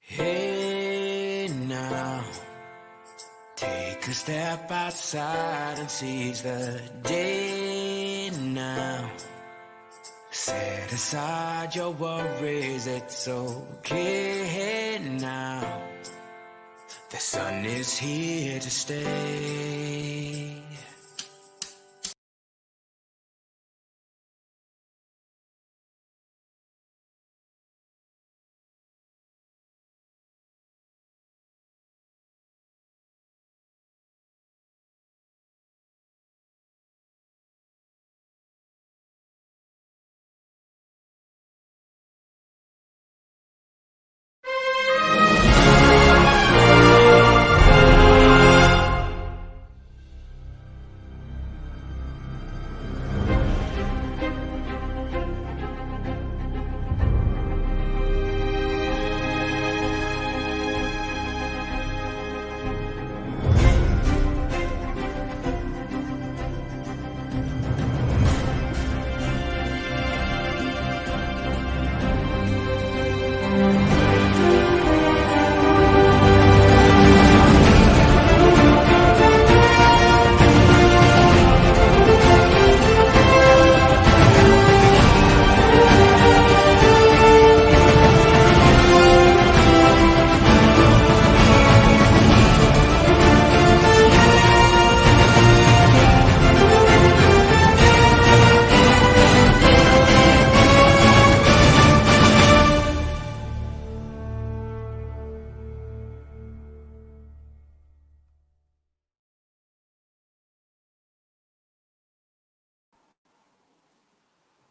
Hey now, take a step outside and seize the day now. Set aside your worries, it's okay now. The sun is here to stay.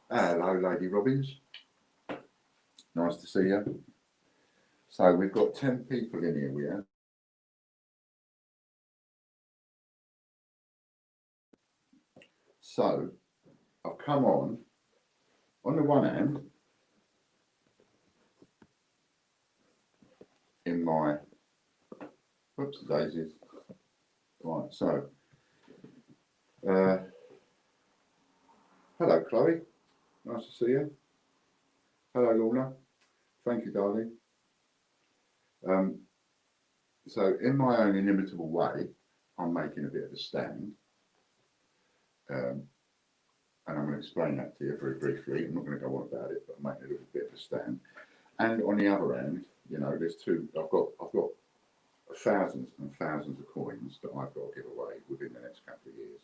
Hello, Lady Robbins. Nice to see you. So we've got 10 people in here, we have. So I've come on the one hand, in my, whoops daisies. Right, so, hello Chloe, nice to see you. Hello Lorna, thank you darling. So in my own inimitable way, I'm making a bit of a stand. And I'm going to explain that to you very briefly. I'm not going to go on about it, but I'm making a little bit of a stand. And on the other end, you know, there's two. I've got thousands and thousands of coins that I've got to give away within the next couple of years,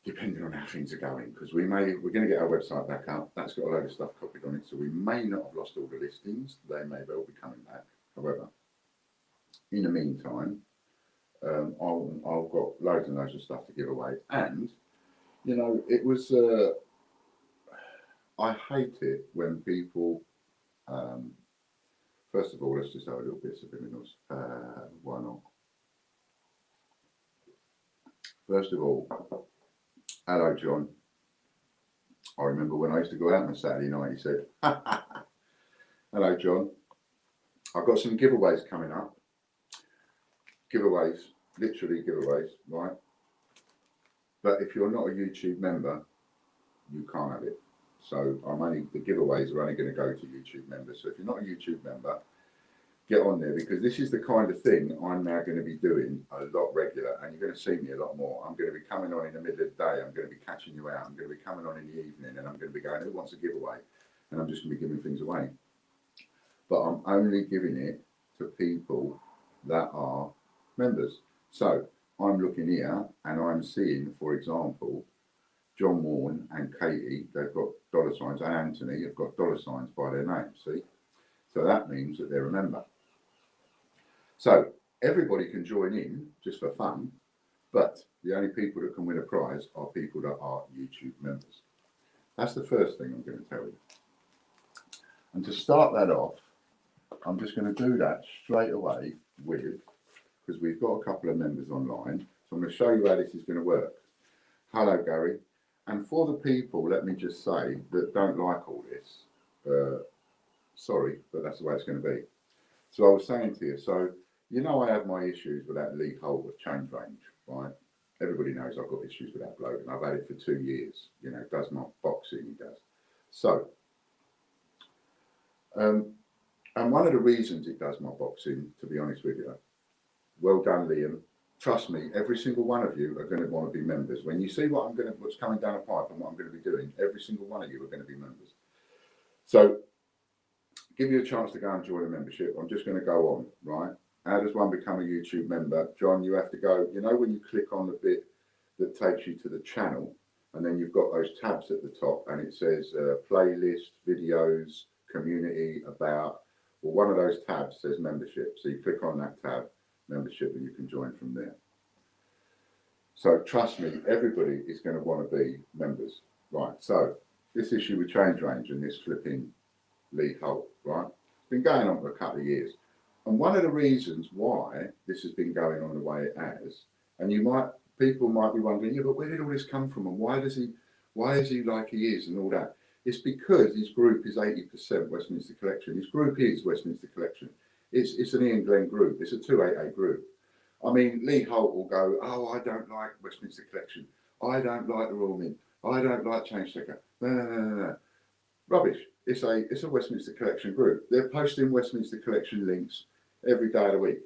depending on how things are going. Because we're going to get our website back up. That's got a load of stuff copied on it, so we may not have lost all the listings. They may well be coming back. However, in the meantime, I've got loads and loads of stuff to give away, and you know, it was. I hate it when people. First of all, let's just have a little bit of subliminals. Why not? First of all, hello, John. I remember when I used to go out on a Saturday night. He said, "Hello, John. I've got some giveaways coming up. Giveaways, literally giveaways, right? But if you're not a YouTube member, you can't have it. So the giveaways are only going to go to YouTube members. So if you're not a YouTube member, get on there, because this is the kind of thing I'm now going to be doing a lot regular, and you're going to see me a lot more. I'm going to be coming on in the middle of the day. I'm going to be catching you out. I'm going to be coming on in the evening, and I'm going to be going, who wants a giveaway? And I'm just going to be giving things away. But I'm only giving it to people that are members. So I'm looking here and I'm seeing, for example, John Warren and Katie, they've got dollar signs, and Anthony have got dollar signs by their name, see? So that means that they're a member. So everybody can join in just for fun, but the only people that can win a prize are people that are YouTube members. That's the first thing I'm going to tell you. And to start that off, I'm just going to do that straight away because we've got a couple of members online. So I'm going to show you how this is going to work. Hello, Gary. And for the people, let me just say, that don't like all this, sorry, but that's the way it's going to be. So I was saying to you, so you know I have my issues with that Lee Holt of change range, right? Everybody knows I've got issues with that bloke, and I've had it for 2 years. You know, does my boxing, he does. So And one of the reasons it does my boxing, to be honest with you, well done, Liam. Trust me, every single one of you are going to want to be members. When you see what's coming down the pipe and what I'm going to be doing, every single one of you are going to be members. So, give you a chance to go and join a membership. I'm just going to go on, right? How does one become a YouTube member? John, you have to go, you know, when you click on the bit that takes you to the channel, and then you've got those tabs at the top, and it says playlist, videos, community, about. Well, one of those tabs says membership. So you click on that tab, membership, and you can join from there. So trust me, everybody is going to want to be members. Right, so this issue with Change Range and this flipping Lee Holt, right? It's been going on for a couple of years. And one of the reasons why this has been going on the way it has, and people might be wondering, yeah, but where did all this come from, and why is he like he is, and all that? It's because his group is 80% Westminster Collection. His group is Westminster Collection. It's an Ian Glenn group. It's a 288 group. I mean, Lee Holt will go, oh, I don't like Westminster Collection. I don't like the Royal Mint. I don't like Change Checker. No. Rubbish. It's a Westminster Collection group. They're posting Westminster Collection links every day of the week,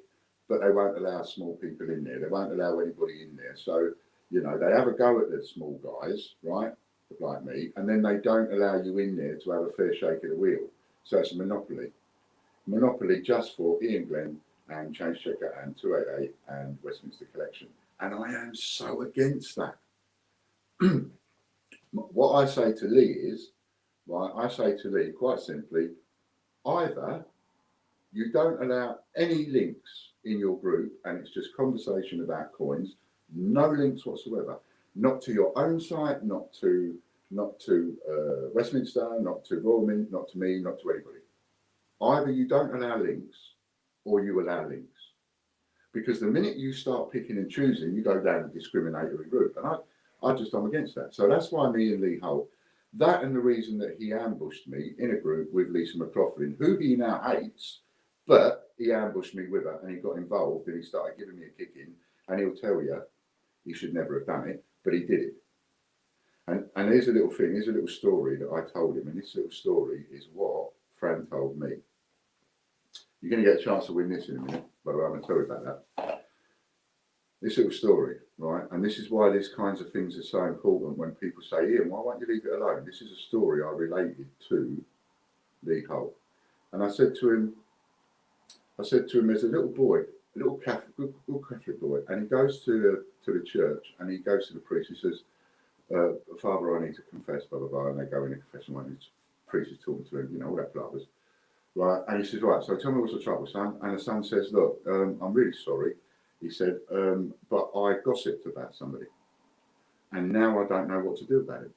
but they won't allow small people in there. They won't allow anybody in there. So, you know, they have a go at the small guys, right, like me, and then they don't allow you in there to have a fair shake of the wheel. So it's a monopoly. Monopoly just for Ian Glenn and Change Checker and 288 and Westminster Collection. And I am so against that. What I say to Lee is, right, I say to Lee quite simply, either you don't allow any links in your group and it's just conversation about coins, no links whatsoever, not to your own site, not to Westminster, not to Royal Mint, not to me, not to anybody. Either you don't allow links or you allow links. Because the minute you start picking and choosing, you go down a discriminatory route. And I'm against that. So that's why me and Lee Holt, that and the reason that he ambushed me in a group with Lisa McLaughlin, who he now hates, but he ambushed me with her and he got involved and he started giving me a kicking, and he'll tell you he should never have done it, but he did it. And here's a little thing, here's a little story that I told him, and this little story is what Fran told me. You're going to get a chance to win this in a minute, but I'm going to tell you about that. This little story, right? And this is why these kinds of things are so important when people say, Ian, why won't you leave it alone? This is a story I related to Lee Holt. And I said to him, there's a little boy, a little Catholic, good Catholic boy, and he goes to the church and he goes to the priest. He says, Father, I need to confess, blah, blah, blah. And they go in a confession and the priest is talking to him, you know, all that blabbers. Right, and he says, right, so tell me what's the trouble, son? And the son says, look, I'm really sorry. He said, but I gossiped about somebody. And now I don't know what to do about it.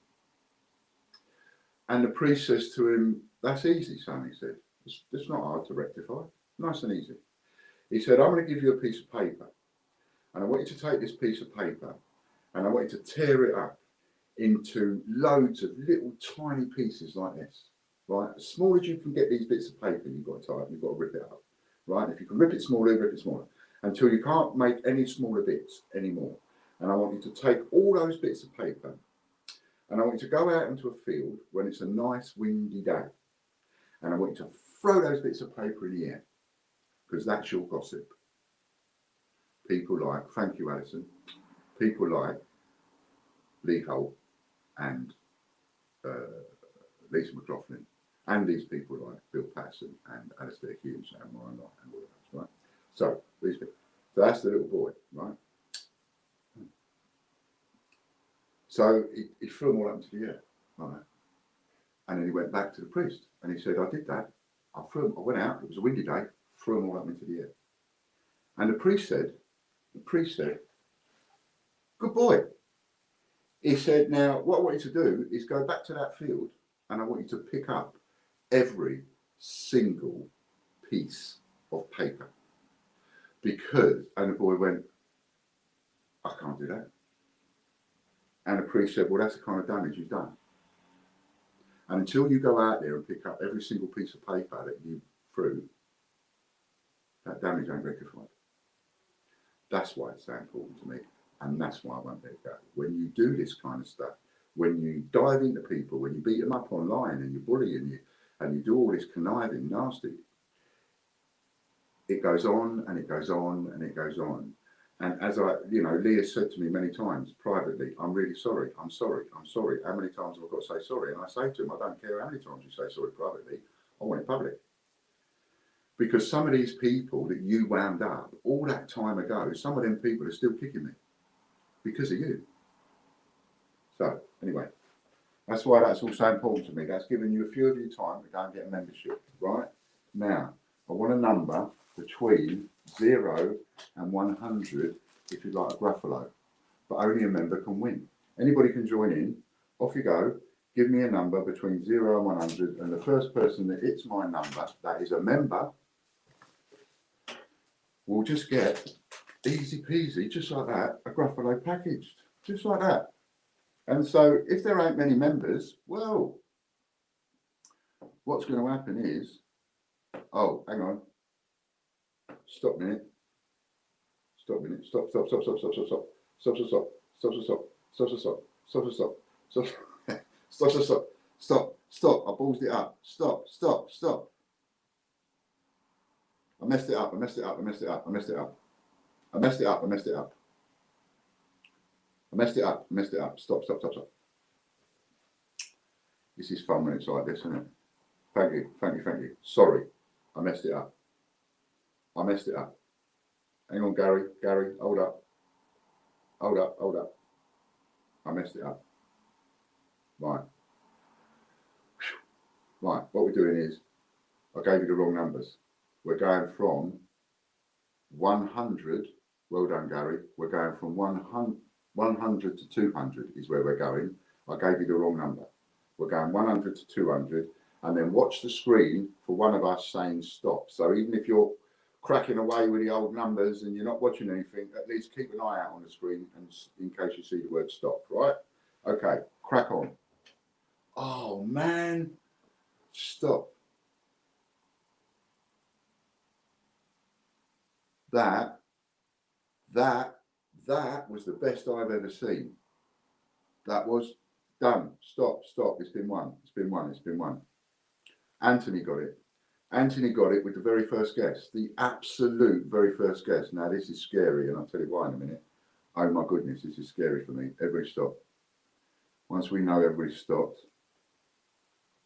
And the priest says to him, that's easy, son, he said. It's not hard to rectify. Nice and easy. He said, I'm going to give you a piece of paper. And I want you to take this piece of paper and I want you to tear it up into loads of little tiny pieces like this. Right, as small as you can get these bits of paper, you've got to rip it up. Right, if you can rip it smaller, until you can't make any smaller bits anymore. And I want you to take all those bits of paper and I want you to go out into a field when it's a nice windy day. And I want you to throw those bits of paper in the air, because that's your gossip. People like, thank you, Alison, people like Lee Holt and Lisa McLaughlin, and these people like Bill Patterson and Alistair Hughes and Warren Lott and all of those, right? So these people. So that's the little boy, right? So he threw them all up into the air, right? And then he went back to the priest and he said, I did that. I went out, it was a windy day, threw them all up into the air. And the priest said, good boy. He said, now what I want you to do is go back to that field and I want you to pick up every single piece of paper. And the boy went, I can't do that. And the priest said, well, that's the kind of damage you've done. And until you go out there and pick up every single piece of paper that you threw, that damage ain't rectified. That's why it's so important to me. And that's why I won't let it go. When you do this kind of stuff, when you dive into people, when you beat them up online and you bully and you do all this conniving nasty, it goes on and it goes on and it goes on. And as I, Leah said to me many times privately, I'm really sorry, I'm sorry, I'm sorry. How many times have I got to say sorry? And I say to him, I don't care how many times you say sorry privately, I want it public. Because some of these people that you wound up all that time ago, some of them people are still kicking me because of you. So, anyway, that's why that's all so important to me. That's giving you a few of your time to go and get a membership, right? Now, I want a number between 0 and 100 if you'd like a Gruffalo, but only a member can win. Anybody can join in. Off you go. Give me a number between 0 and 100, and the first person that hits my number, that is a member, will just get, easy peasy, just like that, a Gruffalo packaged, just like that. And so if there ain't many members, well, what's going to happen is, oh, hang on, stop a minute, stop, stop, stop, stop, stop, stop, stop, stop, stop, stop, stop, stop, stop, stop, stop, stop, stop, stop, stop, I ballsed it up, stop, stop, stop. I messed it up, I messed it up, I messed it up, I messed it up. I messed it up, I messed it up. I messed it up, I messed it up. Stop, stop, stop, stop. This is fun when it's like this, isn't it? Thank you, thank you, thank you. Sorry, I messed it up. I messed it up. Hang on, Gary, hold up. Hold up, hold up. I messed it up. Right. Right, what we're doing is, I gave you the wrong numbers. We're going from 100, well done, Gary. We're going from 100 to 200 is where we're going. I gave you the wrong number. We're going 100 to 200, and then watch the screen for one of us saying stop. So even if you're cracking away with the old numbers and you're not watching anything, at least keep an eye out on the screen and in case you see the word stop, right? Okay, crack on. Oh man, stop. That was the best I've ever seen. That was done. Stop, stop. It's been one. It's been one. It's been one. Anthony got it. Anthony got it with the very first guess. The absolute very first guess. Now, this is scary, and I'll tell you why in a minute. Oh, my goodness, this is scary for me. Everybody stop. Once we know everybody's stopped.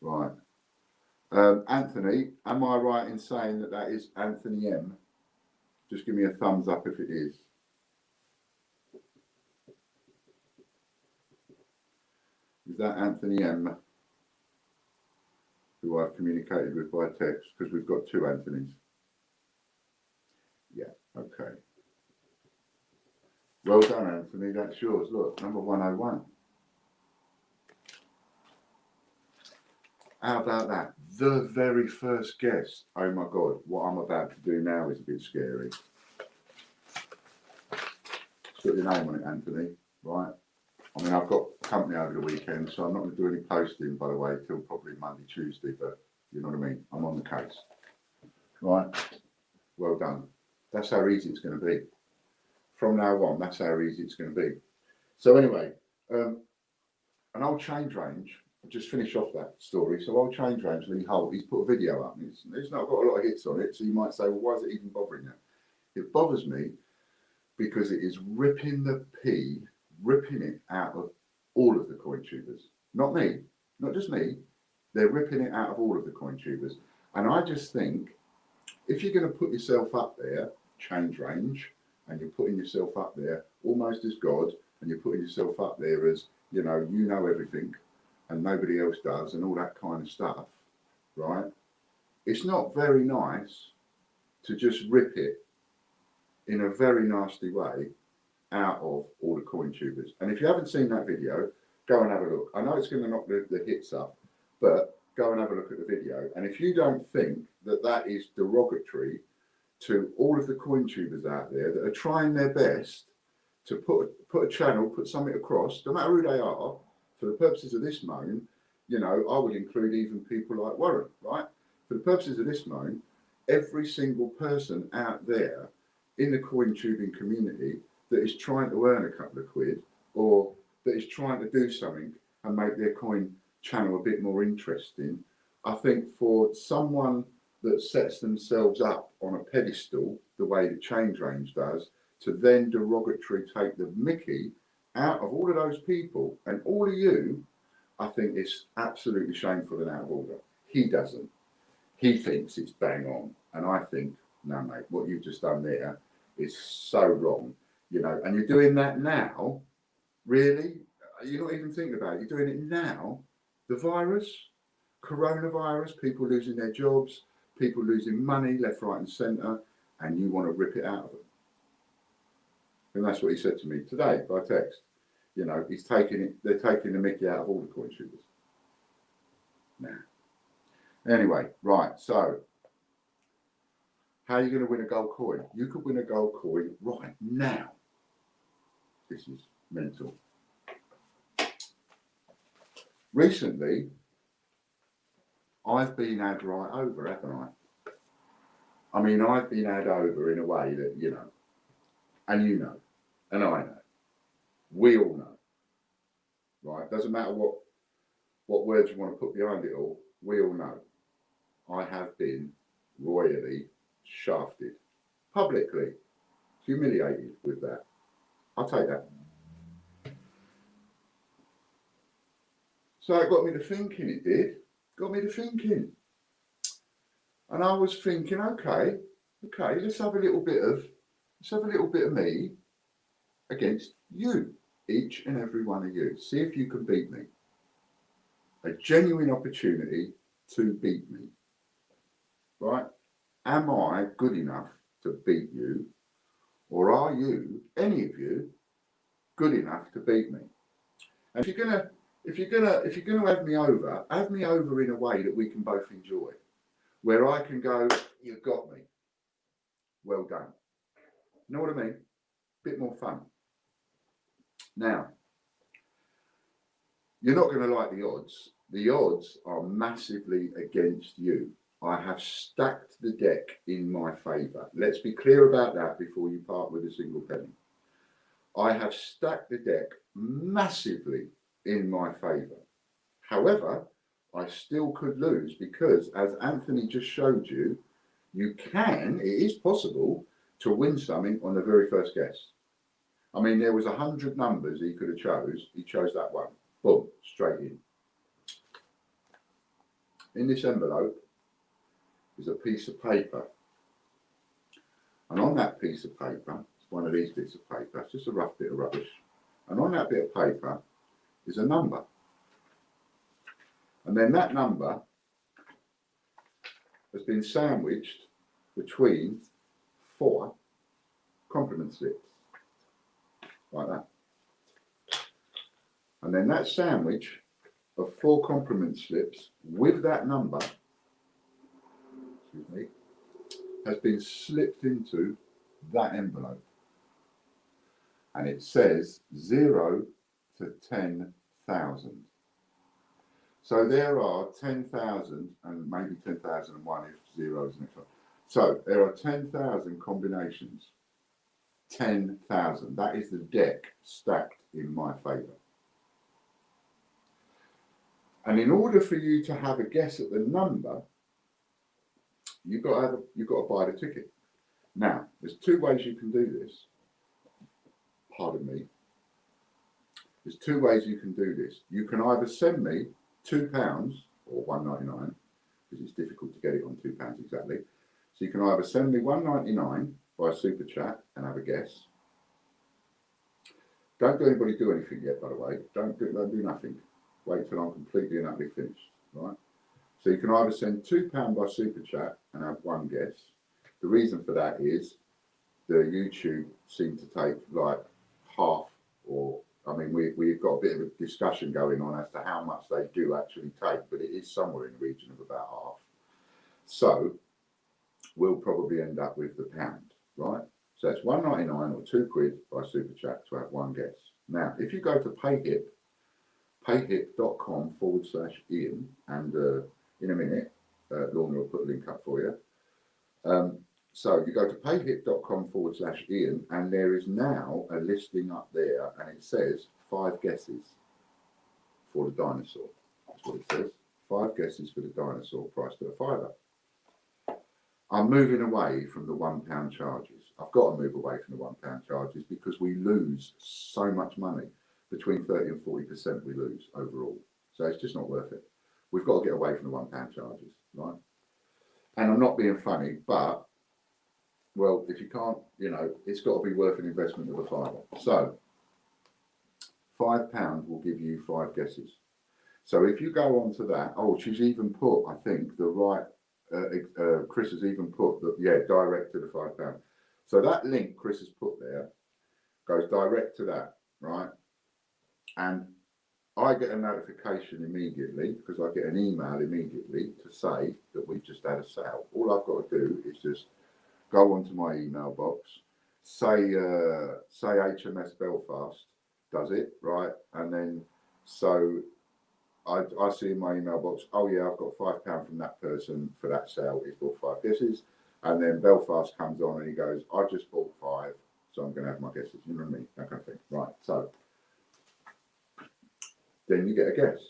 Right. Anthony, am I right in saying that that is Anthony M? Just give me a thumbs up if it is. Is that Anthony M, who I've communicated with by text, because we've got two Anthonys? Yeah, okay. Well done, Anthony, that's yours. Look, number 101. How about that? The very first guess. Oh my God, what I'm about to do now is a bit scary. Put your name on it, Anthony, right? I mean, I've got company over the weekend, so I'm not going to do any posting, by the way, till probably Monday, Tuesday, but you know what I mean? I'm on the case. Right? Well done. That's how easy it's going to be. From now on, that's how easy it's going to be. So anyway, an old change range, I'll just finish off that story. So old change range, Lee Holt, he's put a video up. And it's not got a lot of hits on it, so you might say, well, why is it even bothering you? It bothers me because it is ripping it out of all of the coin tubers. Not me, not just me. They're ripping it out of all of the coin tubers. And I just think, if you're going to put yourself up there, change range, and you're putting yourself up there almost as God, and you're putting yourself up there as, you know everything, and nobody else does, and all that kind of stuff, right? It's not very nice to just rip it in a very nasty way out of all the coin tubers. And if you haven't seen that video, go and have a look. I know it's going to knock the hits up, but go and have a look at the video. And if you don't think that that is derogatory to all of the coin tubers out there that are trying their best to put a channel, put something across, no matter who they are, for the purposes of this moan, I would include even people like Warren, right? For the purposes of this moan, every single person out there in the coin tubing community that is trying to earn a couple of quid, or that is trying to do something and make their coin channel a bit more interesting, I think for someone that sets themselves up on a pedestal, the way the Change Range does, to then derogatory take the mickey out of all of those people and all of you, I think it's absolutely shameful and out of order. He doesn't. He thinks it's bang on. And I think, no, mate, what you've just done there is so wrong, you know, and you're doing that now, really? You're not even thinking about it. You're doing it now. The virus, coronavirus, people losing their jobs, people losing money left, right, and centre, and you want to rip it out of them. And that's what he said to me today by text. You know, he's taking it, they're taking the mickey out of all the coin shooters. Nah. Anyway, right, so how are you going to win a gold coin? You could win a gold coin right now. This is mental. Recently, I've been had right over, haven't I? I mean, I've been had over in a way that, you know, and you know, and I know. We all know. Right? Doesn't matter what words you want to put behind it all, we all know. I have been royally shafted, publicly, humiliated with that. I'll take that. So it got me to thinking, it did. Got me to thinking. And I was thinking, okay, let's have a little bit of me against you, each and every one of you. See if you can beat me. A genuine opportunity to beat me. Right? Am I good enough to beat you? Or are you, any of you, good enough to beat me? And if you're gonna have me over in a way that we can both enjoy. Where I can go, you've got me. Well done. You know what I mean? Bit more fun. Now, you're not going to like the odds. The odds are massively against you. I have stacked the deck in my favour. Let's be clear about that before you part with a single penny. I have stacked the deck massively in my favour. However, I still could lose because, as Anthony just showed you, it is possible to win something on the very first guess. I mean, there was 100 numbers he could have chose. He chose that one. Boom, straight in. In this envelope is a piece of paper. And on that piece of paper, it's one of these bits of paper, it's just a rough bit of rubbish. And on that bit of paper is a number. And then that number has been sandwiched between 4 compliment slips, like that. And then that sandwich of 4 compliment slips with that number, excuse me, has been slipped into that envelope. And it says 0 to 10,000. So there are 10,000 and maybe 10,001 if 0 is next one. So there are 10,000 combinations. 10,000. That is the deck stacked in my favour. And in order for you to have a guess at the number, you've got to buy the ticket. Now, there's 2 ways you can do this. Pardon me. There's 2 ways you can do this. You can either send me £2 or £1.99, because it's difficult to get it on £2 exactly. So you can either send me £1.99 by super chat and have a guess. Don't do anybody do anything yet, by the way. Don't do nothing. Wait till I'm completely and utterly finished, right? So you can either send £2 by super chat and have 1 guess. The reason for that is the YouTube seem to take like half, or I mean, we've got a bit of a discussion going on as to how much they do actually take, but it is somewhere in the region of about half. So we'll probably end up with the pound, right? So it's £1.99 or £2 by super chat to have 1 guess. Now, if you go to payhip.com/Ian, and in a minute, Lorna will put a link up for you. So you go to payhip.com/Ian, and there is now a listing up there, and it says 5 guesses for the dinosaur. That's what it says. 5 guesses for the dinosaur, priced at £5. I'm moving away from the £1 charges. I've got to move away from the £1 charges because we lose so much money. Between 30 and 40% we lose overall. So it's just not worth it. We've got to get away from the £1 charges, right? And I'm not being funny, but, well, if you can't, you know, it's got to be worth an investment of a fiver. So £5 will give you 5 guesses. So if you go on to that, oh, she's even put, I think, the right, Chris has even put that, yeah, direct to the £5. So that link Chris has put there goes direct to that, right? And I get a notification immediately because I get an email immediately to say that we've just had a sale. All I've got to do is just go onto my email box, say HMS Belfast does it, right? And then so I see in my email box, oh yeah, I've got £5 from that person for that sale. He's bought 5 guesses. And then Belfast comes on and he goes, I just bought 5, so I'm going to have my guesses. You know what I mean? That kind of thing. Right. So then you get a guess.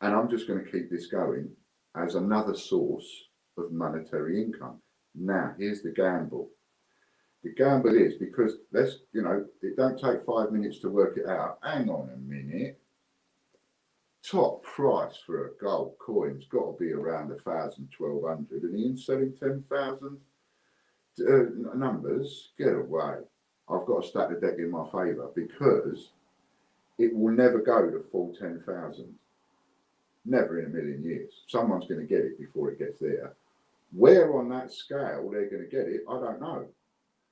And I'm just going to keep this going as another source of monetary income. Now, here's the gamble. The gamble is because let's, you know, it don't take 5 minutes to work it out. Hang on a minute. Top price for a gold coin's got to be around 1,000, 1,200, and Ian's selling 10,000 numbers. Get away! I've got to stack the deck in my favour because it will never go to full 10,000. Never in a million years. Someone's going to get it before it gets there. Where on that scale they're going to get it, I don't know.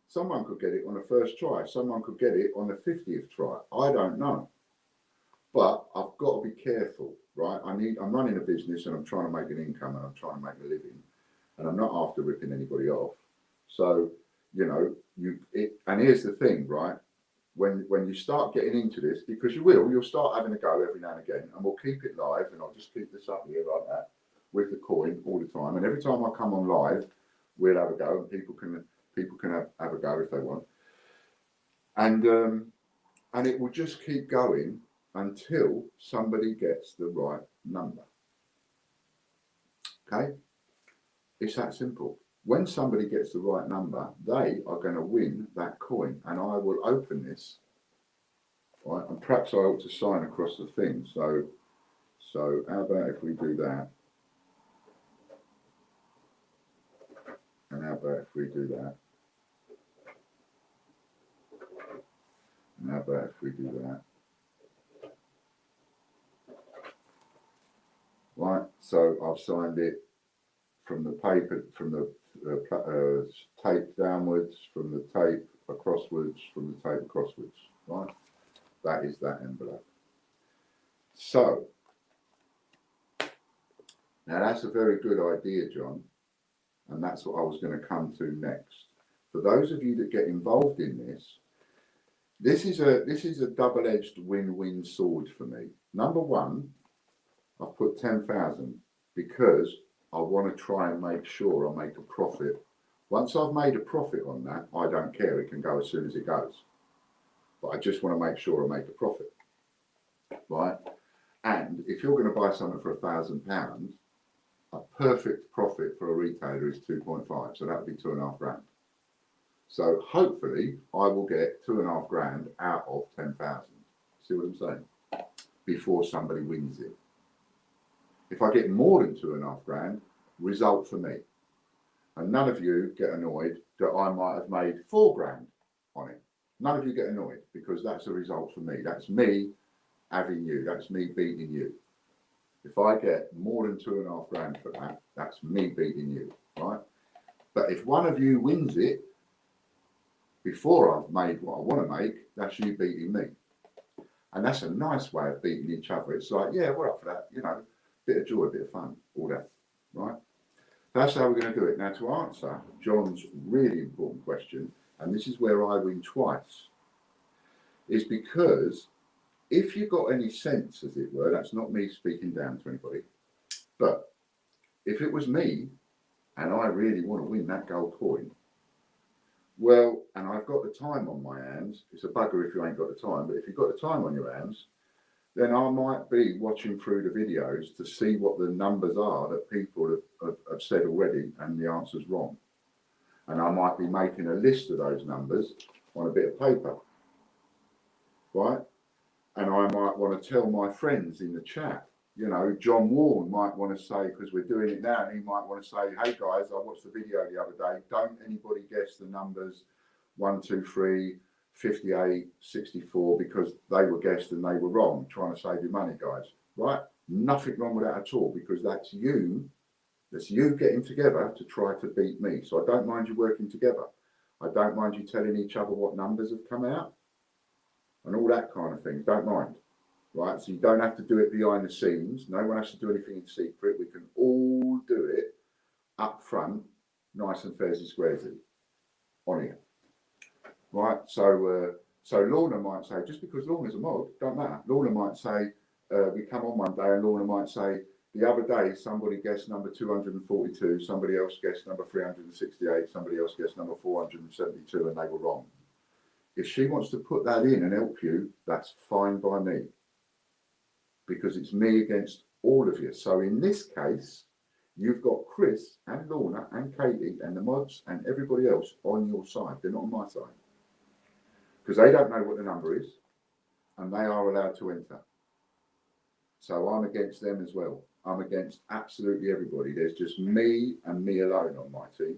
Someone could get it on the first try. Someone could get it on the 50th try. I don't know. But I've got to be careful, right? I'm running a business and I'm trying to make an income and I'm trying to make a living, and I'm not after ripping anybody off. So, you know, and here's the thing, right? When you start getting into this, because you'll start having a go every now and again, and we'll keep it live, and I'll just keep this up here like that with the coin all the time. And every time I come on live, we'll have a go, and people can have a go if they want. And it will just keep going until somebody gets the right number. Okay? It's that simple. When somebody gets the right number, they are going to win that coin. And I will open this, right? And perhaps I ought to sign across the thing. So how about if we do that? And how about if we do that? And how about if we do that? Right, so I've signed it from the paper, from the tape downwards, from the tape acrosswards, from the tape acrosswards, right? That is that envelope. So, now that's a very good idea, John, and that's what I was going to come to next. For those of you that get involved in this is a double-edged win-win sword for me. Number one, I've put 10,000 because I want to try and make sure I make a profit. Once I've made a profit on that, I don't care. It can go as soon as it goes. But I just want to make sure I make a profit, right? And if you're going to buy something for £1,000, a perfect profit for a retailer is 2.5. So that would be 2.5 grand. So hopefully I will get 2.5 grand out of 10,000. See what I'm saying? Before somebody wins it. If I get more than 2.5 grand, result for me. And none of you get annoyed that I might have made 4 grand on it. None of you get annoyed because that's a result for me. That's me having you. That's me beating you. If I get more than 2.5 grand for that, that's me beating you, right? But if one of you wins it before I've made what I want to make, that's you beating me. And that's a nice way of beating each other. It's like, yeah, we're up for that, you know. Bit of joy, bit of fun, all that, right? That's how we're going to do it. Now, to answer John's really important question, and this is where I win twice, is because if you've got any sense, as it were, that's not me speaking down to anybody, but if it was me and I really want to win that gold coin, well, and I've got the time on my hands, it's a bugger if you ain't got the time, but if you've got the time on your hands, then I might be watching through the videos to see what the numbers are that people have said already, and the answer's wrong. And I might be making a list of those numbers on a bit of paper, right? And I might want to tell my friends in the chat, you know, John Warren might want to say, because we're doing it now, and he might want to say, hey guys, I watched the video the other day. Don't anybody guess the numbers 1, 2, 3, 58, 64, because they were guessed and they were wrong, trying to save you money, guys, right? Nothing wrong with that at all, because that's you getting together to try to beat me. So I don't mind you working together. I don't mind you telling each other what numbers have come out and all that kind of thing. Don't mind, right? So you don't have to do it behind the scenes. No one has to do anything in secret. We can all do it up front, nice and fair and squaresy on here, right? So Lorna might say, just because Lorna's a mod, don't matter. Lorna might say, we come on one day and Lorna might say, the other day, somebody guessed number 242, somebody else guessed number 368, somebody else guessed number 472, and they were wrong. If she wants to put that in and help you, that's fine by me, because it's me against all of you. So in this case, you've got Chris and Lorna and Katie and the mods and everybody else on your side. They're not on my side, because they don't know what the number is, and they are allowed to enter. So I'm against them as well. I'm against absolutely everybody. There's just me and me alone on my team,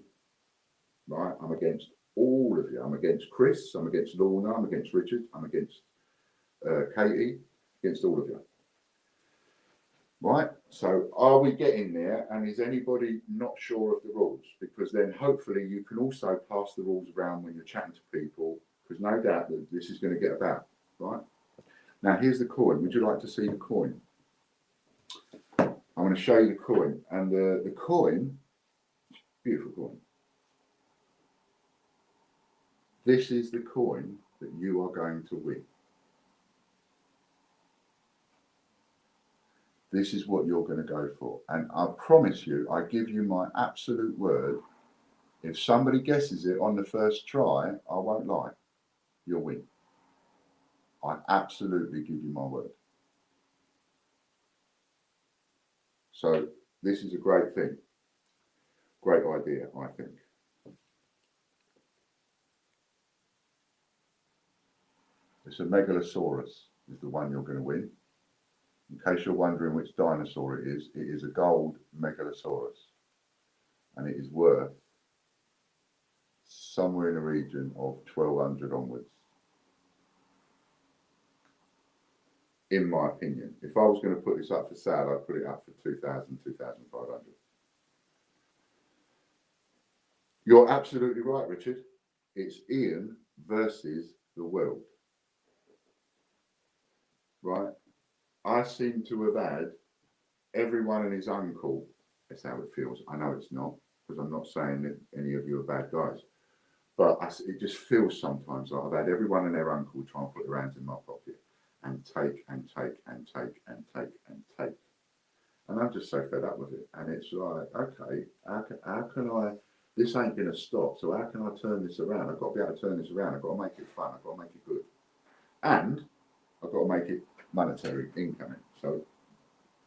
right? I'm against all of you. I'm against Chris. I'm against Lorna. I'm against Richard. I'm against Katie. Against all of you, right? So are we getting there? And is anybody not sure of the rules? Because then hopefully you can also pass the rules around when you're chatting to people, because no doubt that this is going to get about, right? Now here's the coin. Would you like to see the coin? I'm going to show you the coin, and the coin, beautiful coin. This is the coin that you are going to win. This is what you're going to go for. And I promise you, I give you my absolute word, if somebody guesses it on the first try, I won't lie, you'll win. I absolutely give you my word. So this is a great thing. Great idea, I think. It's a Megalosaurus is the one you're going to win. In case you're wondering which dinosaur it is a gold Megalosaurus. And it is worth somewhere in the region of 1,200 onwards. In my opinion. If I was going to put this up for sale, I'd put it up for 2,000, 2,500. You're absolutely right, Richard. It's Ian versus the world. Right? I seem to have had everyone and his uncle. That's how it feels. I know it's not, because I'm not saying that any of you are bad guys. But it just feels sometimes like I've had everyone and their uncle try and put their hands in my pocket and take and take and take and take and take. And I'm just so fed up with it. And it's like, okay, how can I, this ain't going to stop. So how can I turn this around? I've got to be able to turn this around. I've got to make it fun. I've got to make it good. And I've got to make it monetary incoming. So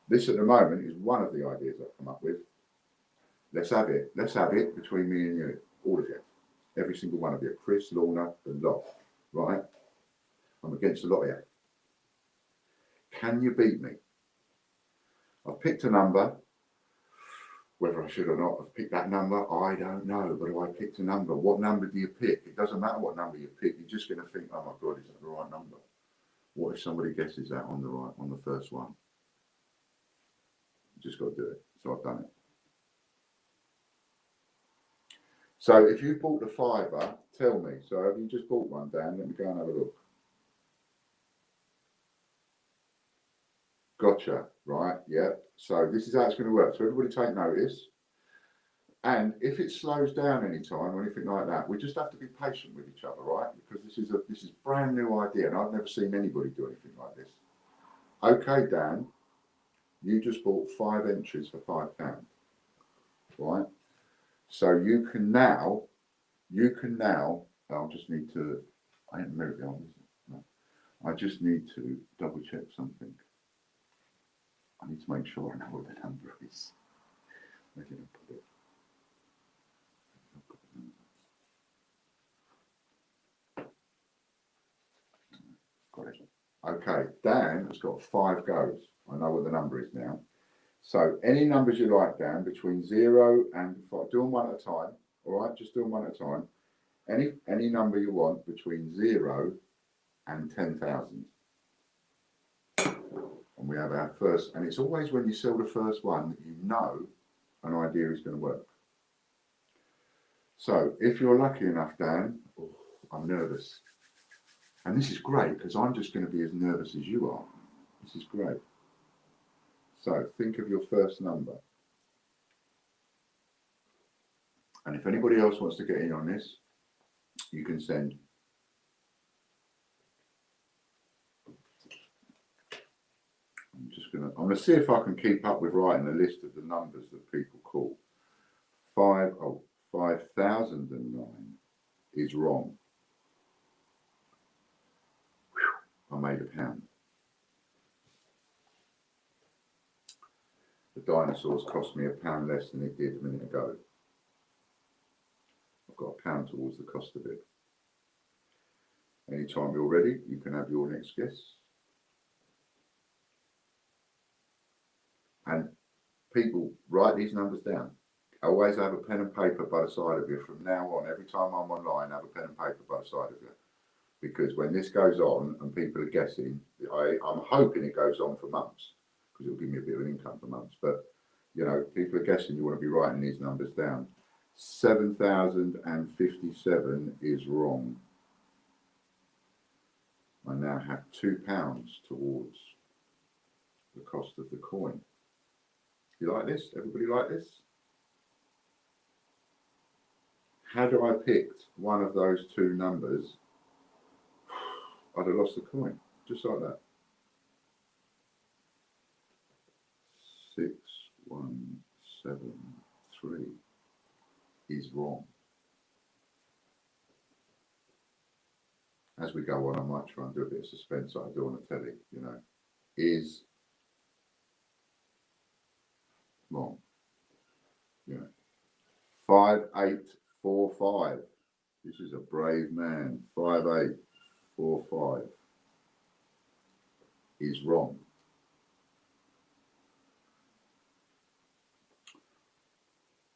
this at the moment is one of the ideas I've come up with. Let's have it. Let's have it between me and you, all of you. Every single one of you. Chris, Lorna, the lot. Right? I'm against a lot of you. Can you beat me? I've picked a number. Whether I should or not have picked that number, I don't know. But I picked a number. What number do you pick? It doesn't matter what number you pick. You're just going to think, oh my God, is that the right number? What if somebody guesses that on the first one? You just got to do it. So I've done it. So if you bought the fiver, tell me. So have you just bought one, Dan? Let me go and have a look. Gotcha. Right. Yeah. So this is how it's going to work. So everybody take notice. And if it slows down any time or anything like that, we just have to be patient with each other, right? Because this is brand new idea, and I've never seen anybody do anything like this. Okay, Dan, you just bought 5 entries for £5, right? So you can now, I'll just need to, I ain't moved it on, no. I just need to double check something. I need to make sure I know what the number is. Where did I put it? Got it. Okay, Dan has got 5 goes. I know what the number is now. So any numbers you like, Dan, between 0 and 5, do them one at a time. All right, just do them one at a time. Any number you want between 0 and 10,000. And we have our first, and it's always when you sell the first one that you know an idea is going to work. So if you're lucky enough, Dan, oh, I'm nervous. And this is great because I'm just going to be as nervous as you are. This is great. So think of your first number. And if anybody else wants to get in on this, you can send. I'm going to see if I can keep up with writing a list of the numbers that people call. 5,009 is wrong. Whew, I made £1. The dinosaurs cost me £1 less than it did a minute ago. I've got £1 towards the cost of it. Anytime you're ready, you can have your next guess. And people, write these numbers down. Always have a pen and paper by the side of you from now on. Every time I'm online, have a pen and paper by the side of you. Because when this goes on and people are guessing, I'm hoping it goes on for months, because it'll give me a bit of an income for months. But, you know, people are guessing, you want to be writing these numbers down. 7,057 is wrong. I now have £2 towards the cost of the coin. You like this? Everybody like this? Had I picked one of those 2 numbers, I'd have lost the coin, just like that. 6173 is wrong. As we go on, I might try and do a bit of suspense like I do on the telly, you know. Is wrong. You know. 5845. This is a brave man. 5845 is wrong.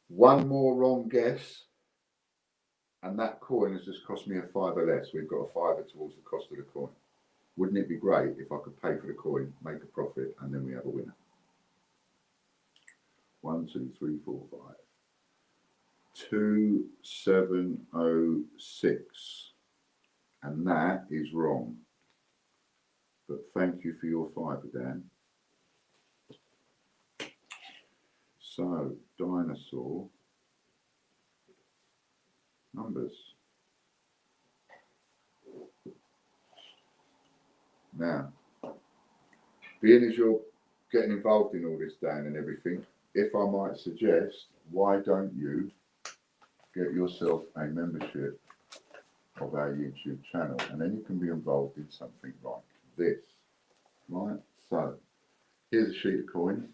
One more wrong guess, and that coin has just cost me a £5 less. We've got a £5 towards the cost of the coin. Wouldn't it be great if I could pay for the coin, make a profit, and then we have a winner? 1, 2, 3, 4, 5. 2706, and that is wrong. But thank you for your £5, Dan. So, dinosaur numbers. Now, being as you're getting involved in all this, Dan, and everything, if I might suggest, why don't you get yourself a membership of our YouTube channel, and then you can be involved in something like this, right? So, here's a sheet of coins.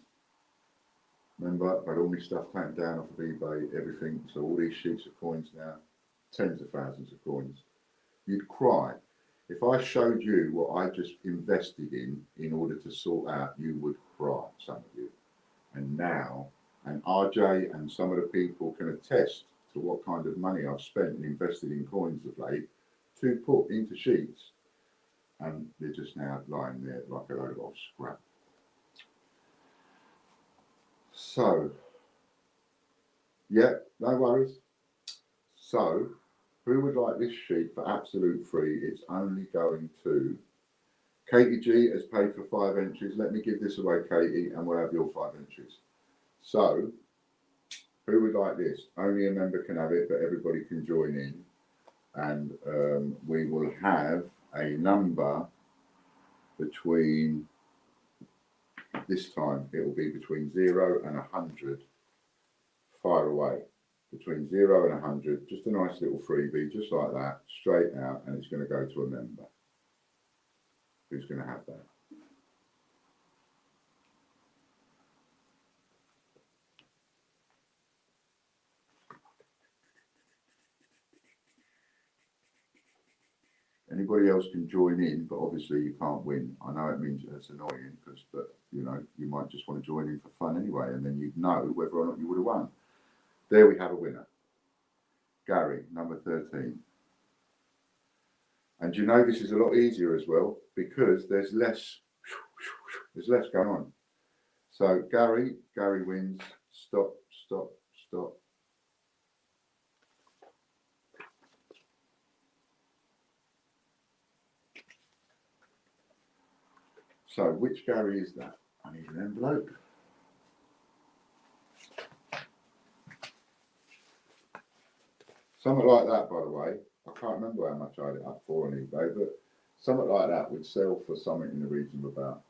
Remember, I've had all my stuff taken down off of eBay, everything. So all these sheets of coins now, tens of thousands of coins. You'd cry. If I showed you what I just invested in order to sort out, you would cry, some of you. And now, and RJ and some of the people can attest to what kind of money I've spent and invested in coins of late to put into sheets. And they're just now lying there like a load of scrap. So, yeah, no worries. So, who would like this sheet for absolute free? It's only going to Katie G has paid for 5 entries. Let me give this away, Katie, and we'll have your 5 entries. So, who would like this? Only a member can have it, but everybody can join in. And we will have a number between, this time it will be between 0 and 100. Fire away. Between 0 and 100. Just a nice little freebie, just like that, straight out, and it's going to go to a member. Who's going to have that? Anybody else can join in, but obviously you can't win. I know it means it's annoying, but you know, you might just want to join in for fun anyway, and then you'd know whether or not you would have won. There we have a winner. Gary, number 13. And you know this is a lot easier as well because there's less going on. So Gary wins. Stop. So which Gary is that? I need an envelope. Something like that, by the way. I can't remember how much I had it up for on eBay, but something like that would sell for something in the region of about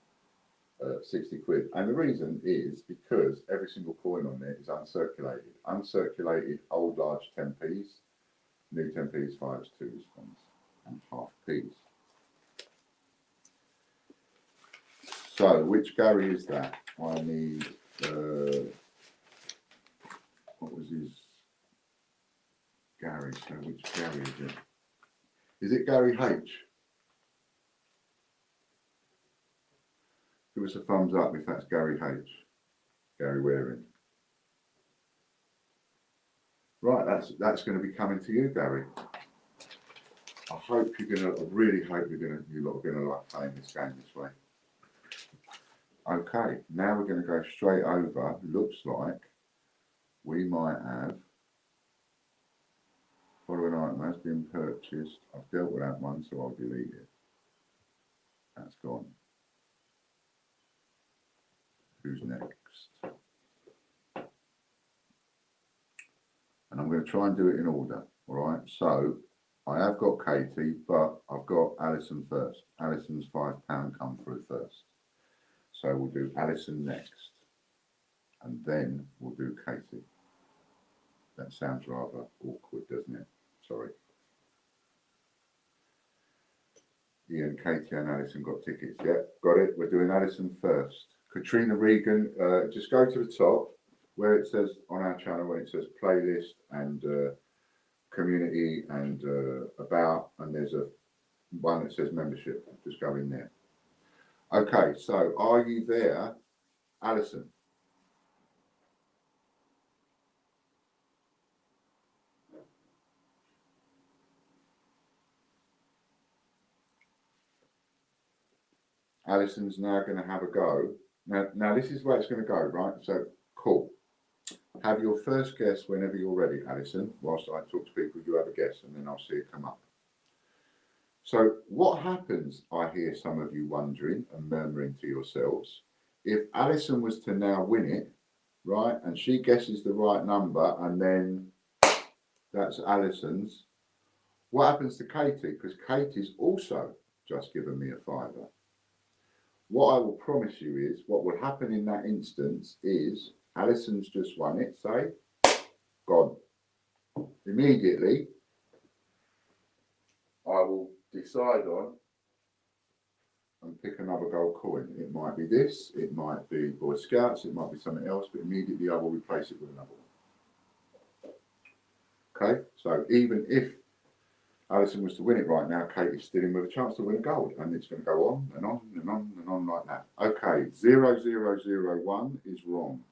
60 quid. And the reason is because every single coin on there is uncirculated. Uncirculated old large 10p's, new 10p's, 5's, 2's, 1's, and half p's. So, which Gary is that? I need, what was his Gary? So, which Gary is it? Is it Gary H? Give us a thumbs up if that's Gary H. Gary Waring. Right, that's going to be coming to you, Gary. I hope you're going to. I really hope you lot are going to like playing this game this way. Okay, now we're going to go straight over. Looks like we might have following item has been purchased. I've dealt with that one, so I'll delete it. That's gone. Who's next? And I'm going to try and do it in order. All right. So I have got Katie, but I've got Alison first. Alison's £5 come through first. So we'll do Alison next, and then we'll do Katie. That sounds rather awkward, doesn't it? Sorry. Ian, Katie and Alison got tickets. Yeah, got it. We're doing Alison first. Katrina Regan, just go to the top where it says on our channel, where it says playlist and community and about, and there's a one that says membership. Just go in there. Okay, so are you there, Alison? Alison's now going to have a go. Now this is where it's going to go, right? So, cool. Have your first guess whenever you're ready, Alison. Whilst I talk to people, you have a guess, and then I'll see it come up. So, what happens, I hear some of you wondering and murmuring to yourselves, if Alison was to now win it, right, and she guesses the right number, and then that's Alison's, what happens to Katie? Because Katie's also just given me a fiver. What I will promise you is, what will happen in that instance is, Alison's just won it, say, gone. Immediately, I will decide on and pick another gold coin. It might be this, it might be Boy Scouts, it might be something else, but immediately I will replace it with another one. Okay, so even if Alison was to win it right now, Katie's still in with a chance to win a gold, and it's going to go on and on and on and on like that. Okay, 0001 is wrong.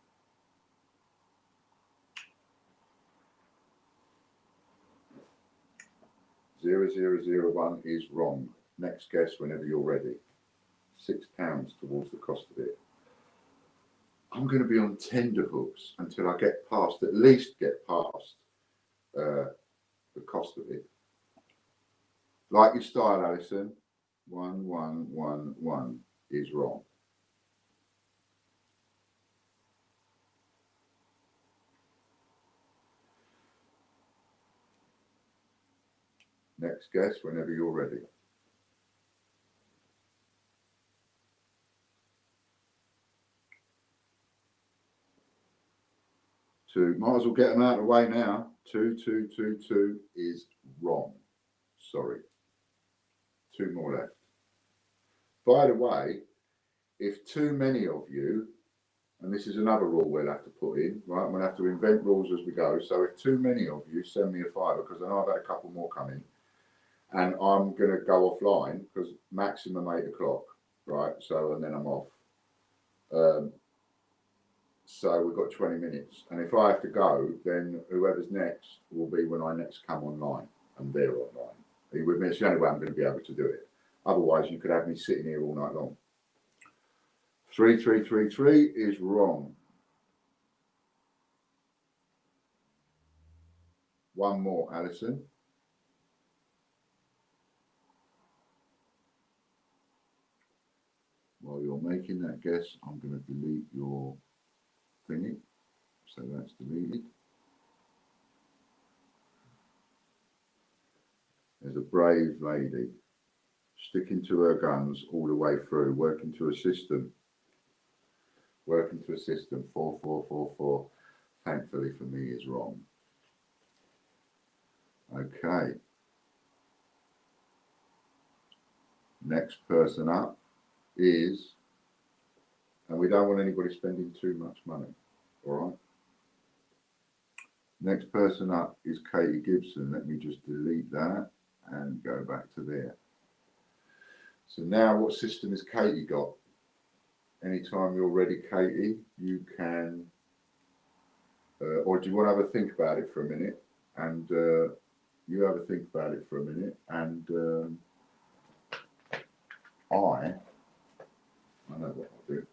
0001 is wrong. Next guess whenever you're ready. £6 towards the cost of it. I'm going to be on tender hooks until I get past, at least get past the cost of it. Like your style, Alison. 1111 is wrong. Next guess whenever you're ready. Two. Might as well get them out of the way now. 2222 is wrong. Sorry. Two more left. By the way, if too many of you, and this is another rule we'll have to put in, right? We'll have to invent rules as we go. So if too many of you send me a fiver, because I know I've had a couple more come in, and I'm going to go offline because maximum 8 o'clock, right? So, and then I'm off. So we've got 20 minutes. And if I have to go, then whoever's next will be when I next come online and they're online. Are you with me? It's the only way I'm going to be able to do it. Otherwise, you could have me sitting here all night long. 3333 is wrong. One more, Alison. While you're making that guess, I'm going to delete your thingy. So that's deleted. There's a brave lady sticking to her guns all the way through, working to a system. Working to a system. 4444. Thankfully for me is wrong. Okay. Next person up is, and we don't want anybody spending too much money, all right? Next person up is Katie Gibson. Let me just delete that and go back to there. So now what system has Katie got? Anytime you're ready, Katie, you can, or do you want to have a think about it for a minute? And you have a think about it for a minute, and I know what I'll do.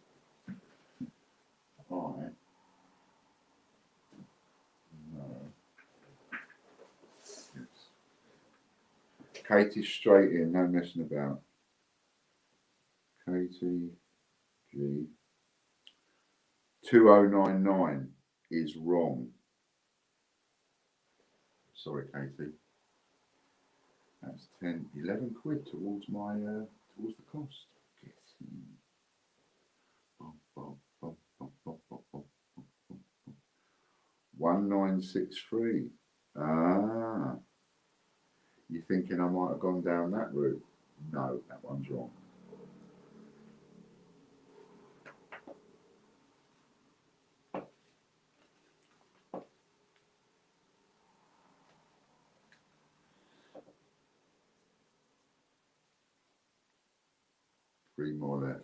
Katie straight in, no messing about. Katie G. 2099 is wrong. Sorry, Katie. That's 10, 11 quid towards my towards the cost. 1963. Ah, you thinking I might have gone down that route? No, that one's wrong. Three more left.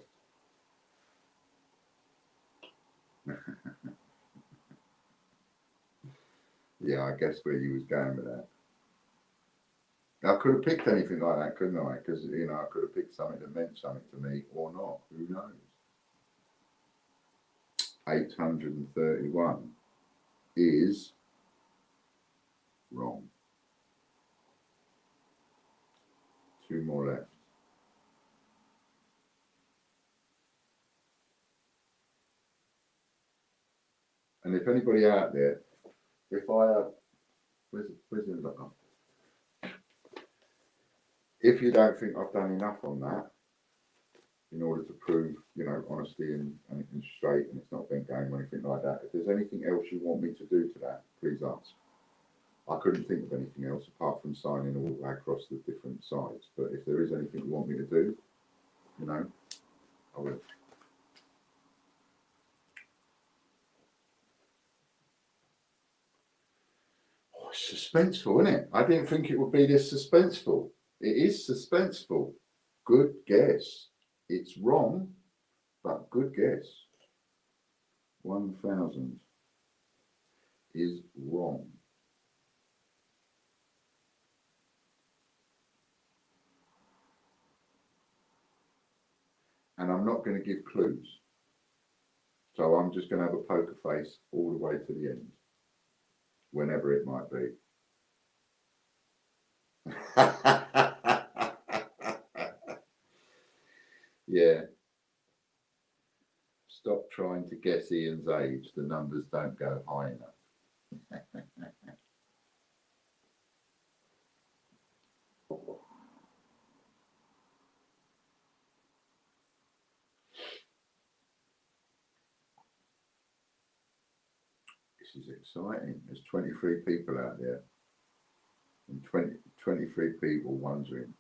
Yeah, I guess where you was going with that. I could have picked anything like that, couldn't I? Because, you know, I could have picked something that meant something to me or not. Who knows? 831 is wrong. Two more left. And if anybody out there, if I where's the look? If you don't think I've done enough on that in order to prove, you know, honesty and straight and it's not bent game or anything like that, if there's anything else you want me to do to that, please ask. I couldn't think of anything else apart from signing all across the different sides. But if there is anything you want me to do, you know, I will. Oh, it's suspenseful, isn't it? I didn't think it would be this suspenseful. It is suspenseful. Good guess. It's wrong, but good guess. 1000 is wrong. And I'm not going to give clues. So I'm just going to have a poker face all the way to the end, whenever it might be. Yeah. Stop trying to guess Ian's age. The numbers don't go high enough. This is exciting. There's 23 people out there. And 23 people wondering,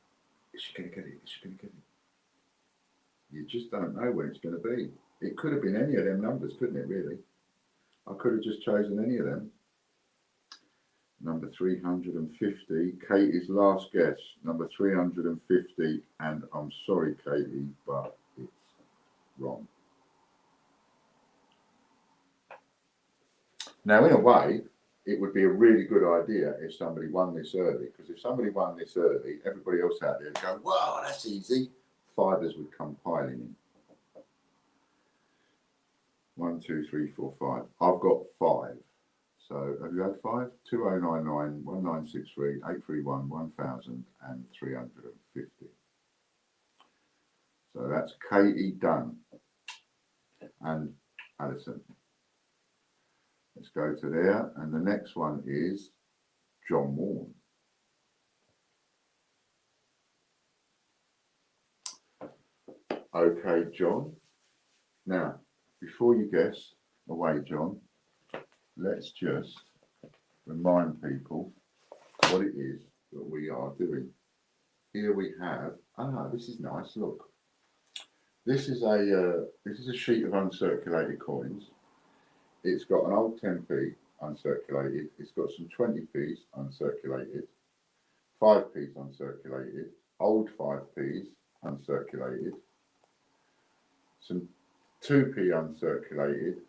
is she going to get it? Is she going to get it? You just don't know when it's going to be. It could have been any of them numbers, couldn't it, really? I could have just chosen any of them. Number 350, Katie's last guess, number 350, and I'm sorry, Katie, but it's wrong. Now, in a way, it would be a really good idea if somebody won this early, because if somebody won this early, everybody else out there would go, wow, that's easy. Fivers would come piling in. 1, 2, 3, 4, 5. I've got 5. So have you had 5? 2099, 1963, 831, 1000, and 350. So that's Katie Dunn and Alison. Let's go to there, and the next one is John Warren. Okay, John. Now, before you guess away, John, let's just remind people what it is that we are doing. Here we have, this is nice, look. This is a sheet of uncirculated coins. It's got an old 10p uncirculated, it's got some 20p's uncirculated, 5p's uncirculated, old 5p's uncirculated, some 2p uncirculated.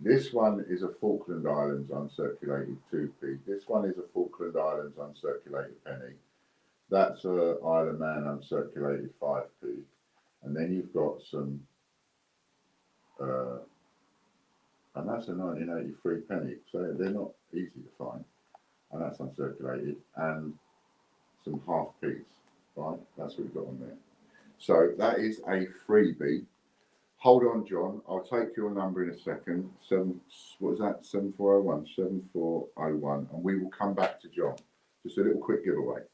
This one is a Falkland Islands uncirculated 2p. This one is a Falkland Islands uncirculated penny. That's a Isle of Man uncirculated 5p. And then you've got some, and that's a 1983 penny. So they're not easy to find. And that's uncirculated. And some half p's, right? That's what we've got on there. So that is a freebie. Hold on, John. I'll take your number in a second. What was that? 7401, 7401. And we will come back to John. Just a little quick giveaway.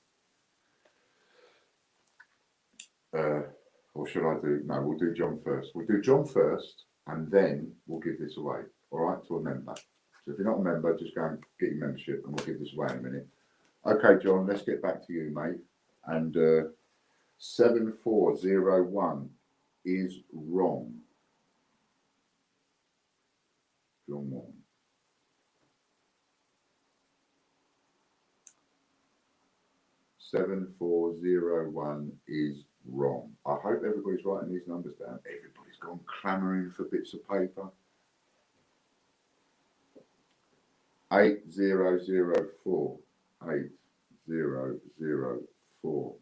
Or should I do? No, we'll do John first. We'll do John first, and then we'll give this away. All right, to a member. So if you're not a member, just go and get your membership, and we'll give this away in a minute. Okay, John, let's get back to you, mate. And 7401 is wrong. John Warren. Seven 401 is wrong. I hope everybody's writing these numbers down. Everybody's gone clamouring for bits of paper. 8004. 8004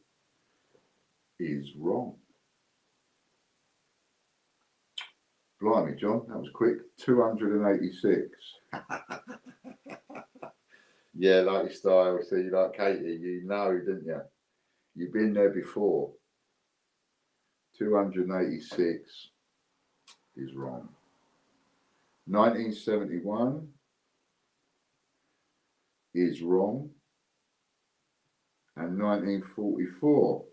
is wrong. Blimey, John, that was quick. 286. Yeah, like your style. So you like Katie, you know, didn't you? You've been there before. 286 is wrong. 1971 is wrong. And 1944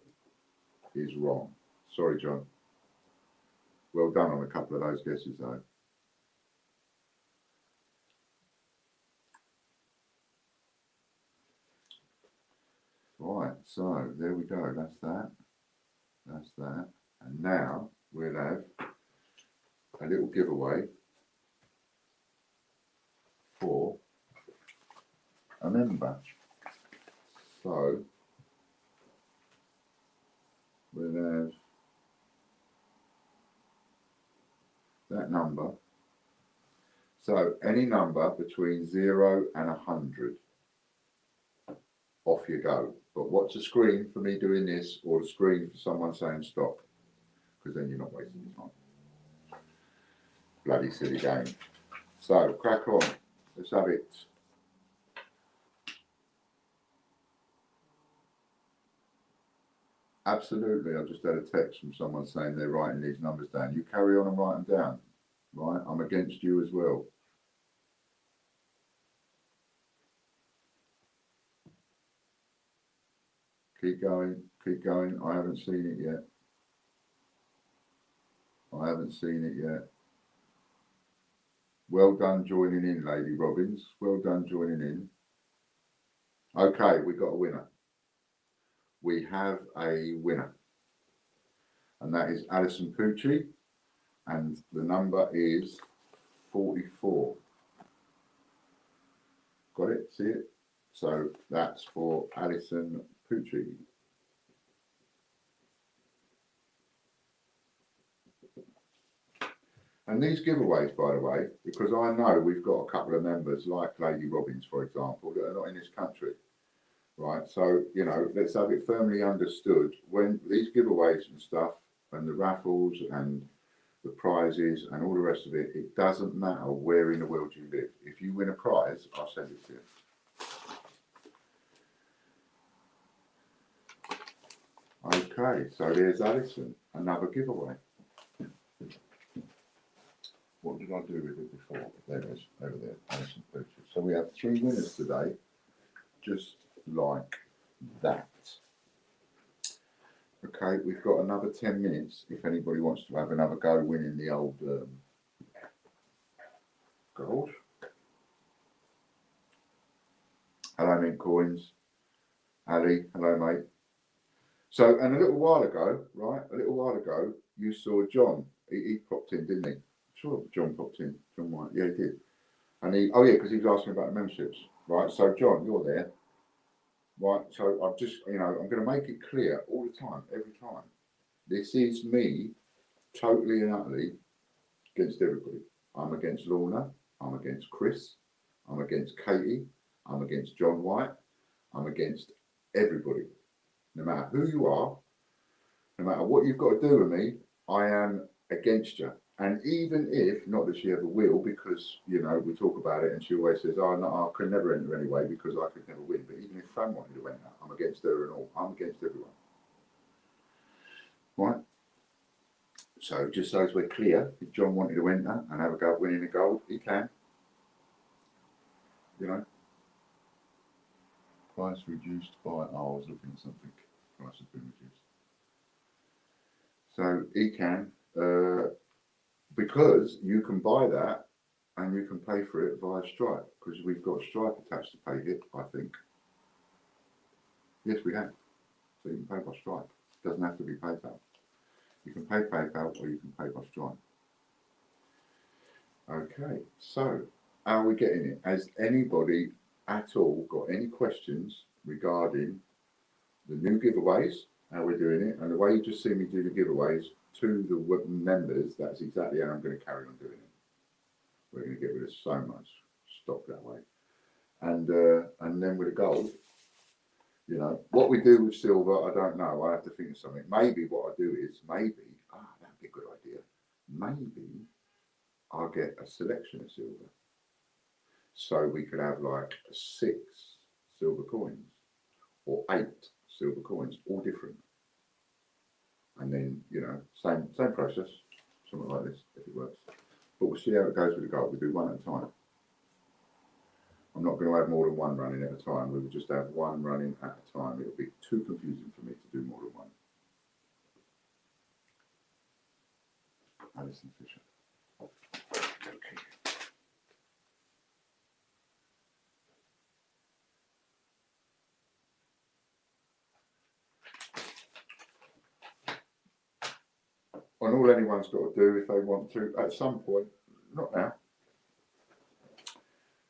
is wrong. Sorry, John. Well done on a couple of those guesses, though. Right, so there we go. That's that. That's that. And now we'll have a little giveaway for a member. So we'll have that number. So any number between 0 and 100. Off you go. But watch the screen for me doing this, or the screen for someone saying stop, because then you're not wasting your time. Bloody silly game. So crack on. Let's have it. Absolutely. I just had a text from someone saying they're writing these numbers down. You carry on and write them down. Right? I'm against you as well. Keep going, keep going. I haven't seen it yet. I haven't seen it yet. Well done joining in, Lady Robbins. Well done joining in. Okay, we got a winner. We have a winner. and that is Alison Pucci, and the number is 44. Got it? See it? So that's for Alison Pucci. And these giveaways, by the way, because I know we've got a couple of members like Lady Robbins, for example, that are not in this country, right? So, you know, let's have it firmly understood when these giveaways and stuff and the raffles and the prizes and all the rest of it, it doesn't matter where in the world you live. If you win a prize, I'll send it to you. Okay, so there's Alison, another giveaway. What did I do with it before? There it is, over there, Alison Pucci. So we have 3 winners today, just like that. Okay, we've got another 10 minutes if anybody wants to have another go winning the old gold. Hello, Mint Coins. Ali, hello, mate. So, and a little while ago, right, you saw John. He popped in, didn't he? Sure, John popped in. John White, yeah, he did. And oh yeah, because he was asking about the memberships, right? So, John, you're there, right? So, I've just, you know, I'm going to make it clear all the time, every time. This is me, totally and utterly against everybody. I'm against Lorna. I'm against Chris. I'm against Katie. I'm against John White. I'm against everybody. No matter who you are, no matter what you've got to do with me, I am against you. And even if, not that she ever will, because, you know, we talk about it and she always says, oh, no, I could never enter anyway because I could never win. But even if Fran wanted to enter, I'm against her and all. I'm against everyone. Right? So just so as we're clear, if John wanted to enter and have a go at winning the gold, he can. You know? Price reduced by, oh, I was looking at something. Price has been reduced. So he can, because you can buy that and you can pay for it via Stripe, because we've got Stripe attached to PayHip, I think. Yes, we have. So you can pay by Stripe. It doesn't have to be PayPal. You can pay PayPal or you can pay by Stripe. Okay, so how are we getting it? Has anybody at all got any questions regarding the new giveaways, how we're doing it, and the way you just see me do the giveaways to the members? That's exactly how I'm going to carry on doing it. We're going to get rid of so much stock that way, and then with the gold, you know, what we do with silver, I don't know. I have to think of something. Maybe what I do is that'd be a good idea. Maybe I'll get a selection of silver, so we could have like 6 silver coins or 8 silver coins, all different. And then, you know, same process, something like this, if it works. But we'll see how it goes with the gold. We do one at a time. I'm not going to have more than one running at a time. We will just have one running at a time. It'll be too confusing for me to do more than one. Alison Fisher. Okay. And all anyone's got to do, if they want to, at some point, not now,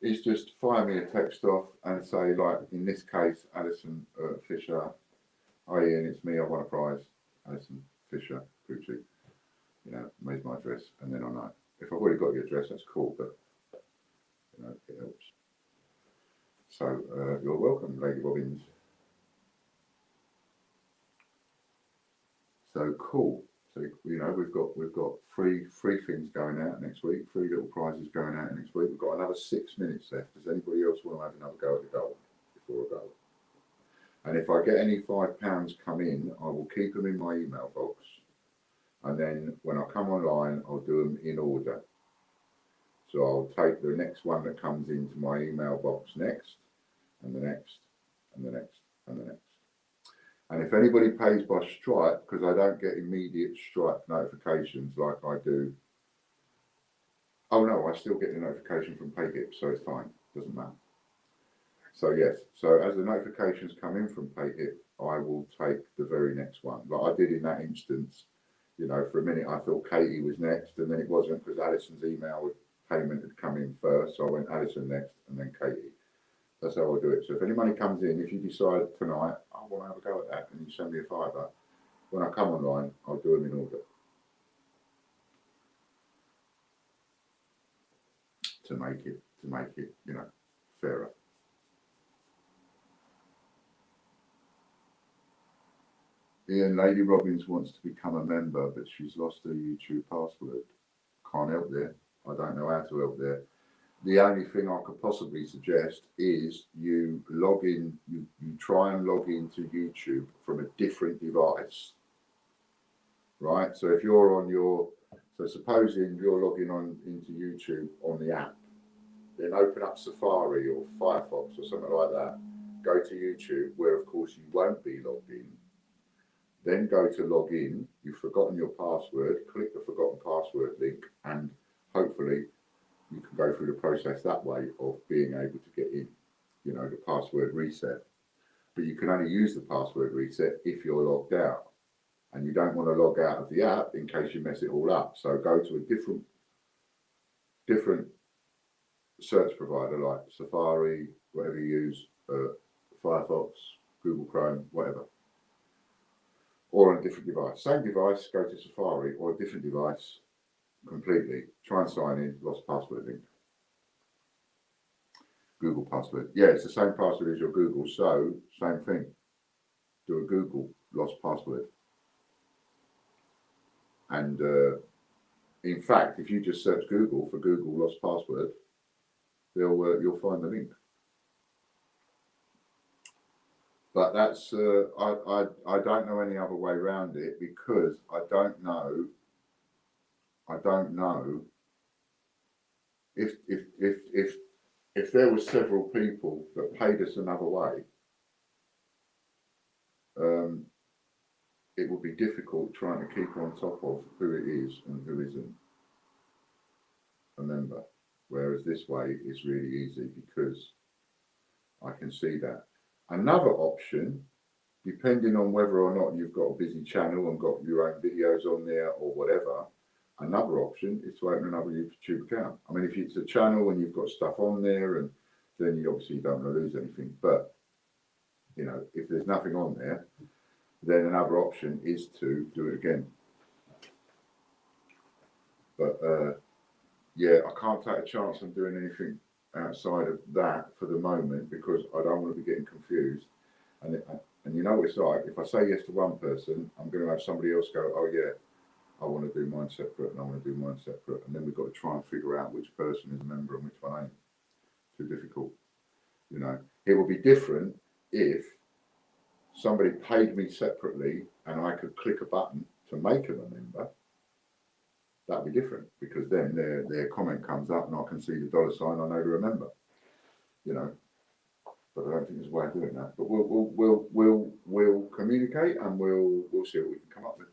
is just fire me a text off and say, like, in this case, Alison Fisher, hi Ian, it's me, I want a prize. Alison Fisher, Pucci, you know, where's my address? And then I know. If I've already got your address, that's cool, but, you know, it helps. So, you're welcome, Lady Robbins. So, cool. So, you know, we've got three things going out next week, 3 little prizes going out next week. We've got another 6 minutes left. Does anybody else want to have another go at the gold before I go? And if I get any £5 come in, I will keep them in my email box. And then when I come online, I'll do them in order. So I'll take the next one that comes into my email box next, and the next, and the next, and the next. And if anybody pays by Stripe, because I don't get immediate Stripe notifications like I do. Oh no, I still get the notification from PayHip, so it's fine, doesn't matter. So yes, so as the notifications come in from PayHip, I will take the very next one. Like I did in that instance, You know, for a minute I thought Katie was next, and then it wasn't because Alison's email with payment had come in first. So I went Alison next, and then Katie. That's how I do it. So if any money comes in, if you decide tonight, I want to have a go at that, and you send me a fiver, when I come online, I'll do them in order to make it, you know, fairer. Ian, Lady Robbins wants to become a member, but she's lost her YouTube password. Can't help there. I don't know how to help there. The only thing I could possibly suggest is you log in, you try and log into YouTube from a different device, right? So if you're on your, so supposing you're logging on into YouTube on the app, then open up Safari or Firefox or something like that, go to YouTube, where of course you won't be logged in, then go to log in, you've forgotten your password, click the forgotten password link, and hopefully you can go through the process that way of being able to get in, you know, the password reset. But you can only use the password reset if you're logged out, and you don't want to log out of the app in case you mess it all up. So go to a different search provider like Safari, whatever you use, Firefox, Google Chrome, whatever, or on a different device. Same device, go to Safari, or a different device completely. Try and sign in, lost password link. Google password. Yeah, it's the same password as your Google, so same thing. Do a Google lost password. And in fact, if you just search Google for Google lost password, you'll find the link. But that's I don't know any other way around it, because I don't know if there were several people that paid us another way, it would be difficult trying to keep on top of who it is and who isn't a member. Whereas this way it's really easy, because I can see that. Another option, depending on whether or not you've got a busy channel and got your own videos on there or whatever, another option is to open another YouTube account. I mean, if it's a channel and you've got stuff on there, and then you obviously don't want to lose anything. But, you know, if there's nothing on there, then another option is to do it again. But yeah, I can't take a chance on doing anything outside of that for the moment, because I don't want to be getting confused. And you know what it's like, if I say yes to one person, I'm going to have somebody else go, oh yeah, I want to do mine separate, and I want to do mine separate. And then we've got to try and figure out which person is a member and which one ain't. Too difficult. You know, it would be different if somebody paid me separately and I could click a button to make them a member. That'd be different, because then their comment comes up and I can see the dollar sign. I know to remember, you know. But I don't think there's a way of doing that. But we'll communicate, and we'll see what we can come up with.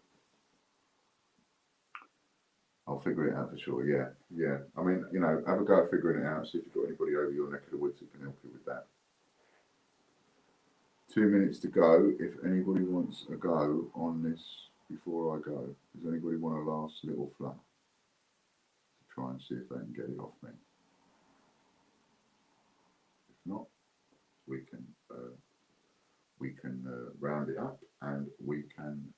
I'll figure it out for sure. Yeah. I mean, you know, have a go at figuring it out. See if you've got anybody over your neck of the woods that can help you with that. 2 minutes to go. If anybody wants a go on this before I go, does anybody want a last little fluff to try and see if they can get it off me? If not, we can round it up, and we can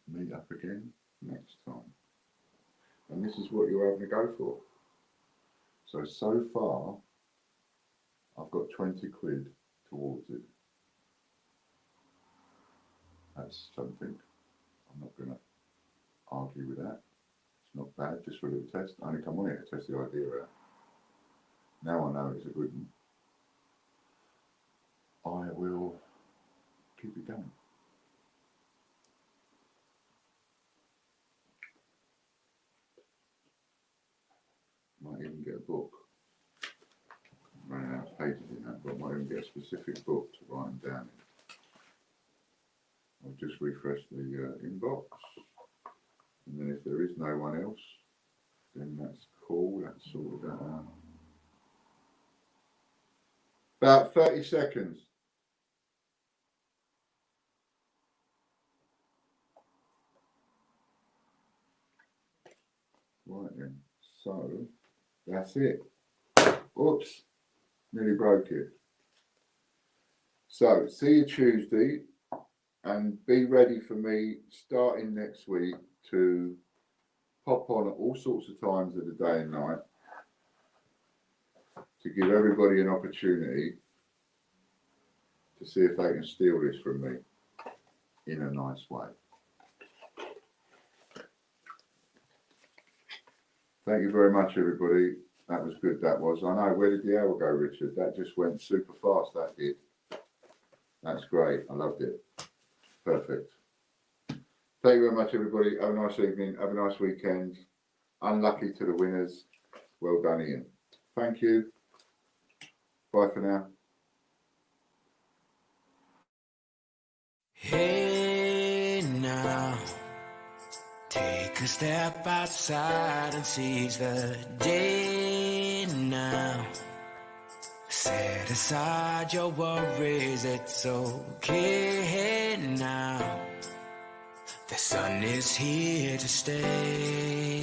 meet up again next time. And this is what you're having to go for. So far, I've got 20 quid towards it. That's something. I'm not going to argue with that. It's not bad, just for a little test. I only come on here to test the idea out. Now I know it's a good one. I will keep it going. Might even get a book. I'm running out of pages in that, but I might even get a specific book to write them down in. I'll just refresh the inbox, and then if there is no one else, then that's cool. That's sorted that out. About 30 seconds. Right then, so that's it. Oops, nearly broke it. So see you Tuesday, and be ready for me starting next week to pop on at all sorts of times of the day and night to give everybody an opportunity to see if they can steal this from me in a nice way. Thank you very much, everybody. That was good, that was. I know, where did the hour go, Richard? That just went super fast, that did. That's great. I loved it. Perfect. Thank you very much, everybody. Have a nice evening. Have a nice weekend. Unlucky to the winners. Well done, Ian. Thank you. Bye for now. Hey now, take a step outside and seize the day now. Set aside your worries, it's okay now. The sun is here to stay.